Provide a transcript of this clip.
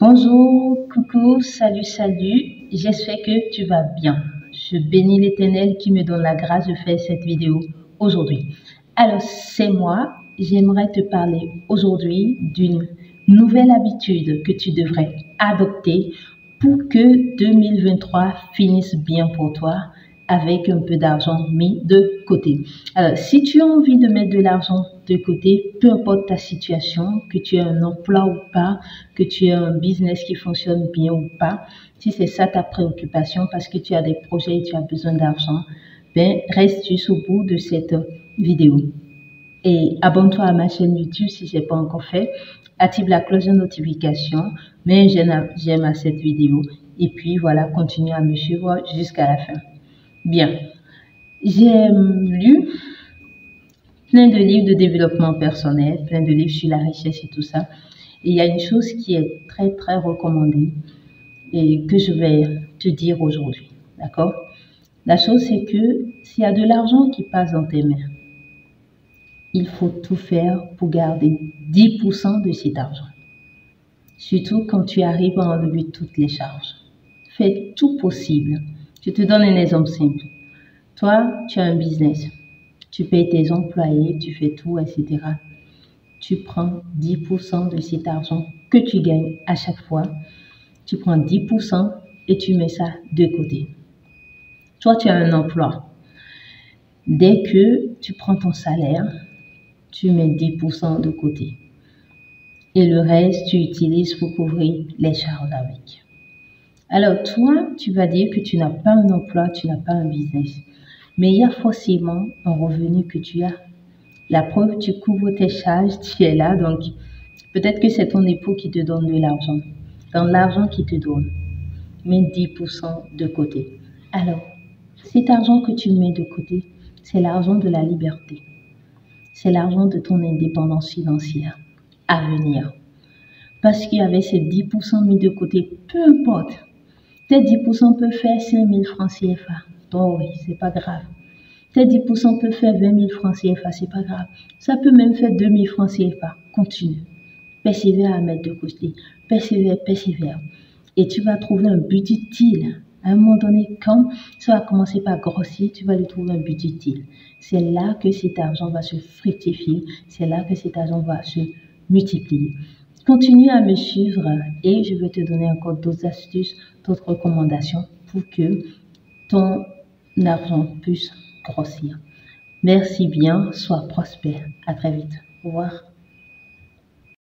Bonjour, coucou, salut, j'espère que tu vas bien. Je bénis l'Éternel qui me donne la grâce de faire cette vidéo aujourd'hui. Alors, c'est moi, j'aimerais te parler aujourd'hui d'une nouvelle habitude que tu devrais adopter pour que 2023 finisse bien pour toi avec un peu d'argent mis de côté. Alors, si tu as envie de mettre de l'argent de côté, peu importe ta situation, que tu aies un emploi ou pas, que tu aies un business qui fonctionne bien ou pas, si c'est ça ta préoccupation parce que tu as des projets et tu as besoin d'argent, ben, reste juste au bout de cette vidéo. Et abonne-toi à ma chaîne YouTube si ce n'est pas encore fait. Active la cloche de notification, mets un j'aime à cette vidéo et puis voilà, continue à me suivre jusqu'à la fin. Bien, j'ai lu plein de livres de développement personnel, plein de livres sur la richesse et tout ça. Et il y a une chose qui est très recommandée et que je vais te dire aujourd'hui, d'accord? La chose, c'est que s'il y a de l'argent qui passe dans tes mains, il faut tout faire pour garder 10% de cet argent. Surtout quand tu arrives à enlever toutes les charges. Fais tout possible. Je te donne un exemple simple. Toi, tu as un business. Tu payes tes employés, tu fais tout, etc. Tu prends 10% de cet argent que tu gagnes à chaque fois. Tu prends 10% et tu mets ça de côté. Toi, tu as un emploi. Dès que tu prends ton salaire, tu mets 10% de côté. Et le reste, tu utilises pour couvrir les charges avec. Alors, toi, tu vas dire que tu n'as pas un emploi, tu n'as pas un business. Mais il y a forcément un revenu que tu as. La preuve, tu couvres tes charges, tu es là. Donc, peut-être que c'est ton époux qui te donne de l'argent. Dans l'argent qu'il te donne, mets 10% de côté. Alors, cet argent que tu mets de côté, c'est l'argent de la liberté. C'est l'argent de ton indépendance financière à venir. Parce qu'avec ces 10% mis de côté, peu importe, tes 10% peuvent faire 5 000 francs CFA. Oh oui, c'est pas grave. Tes 10% peuvent faire 20 000 francs CFA, c'est pas grave. Ça peut même faire 2 000 francs CFA. Continue. Persévère à mettre de côté. Persévère. Et tu vas trouver un but utile. À un moment donné, quand ça va commencer par grossir, tu vas lui trouver un but utile. C'est là que cet argent va se fructifier. C'est là que cet argent va se multiplier. Continue à me suivre et je vais te donner encore d'autres astuces, d'autres recommandations pour que ton argent puisse grossir. Merci bien, sois prospère. À très vite. Au revoir.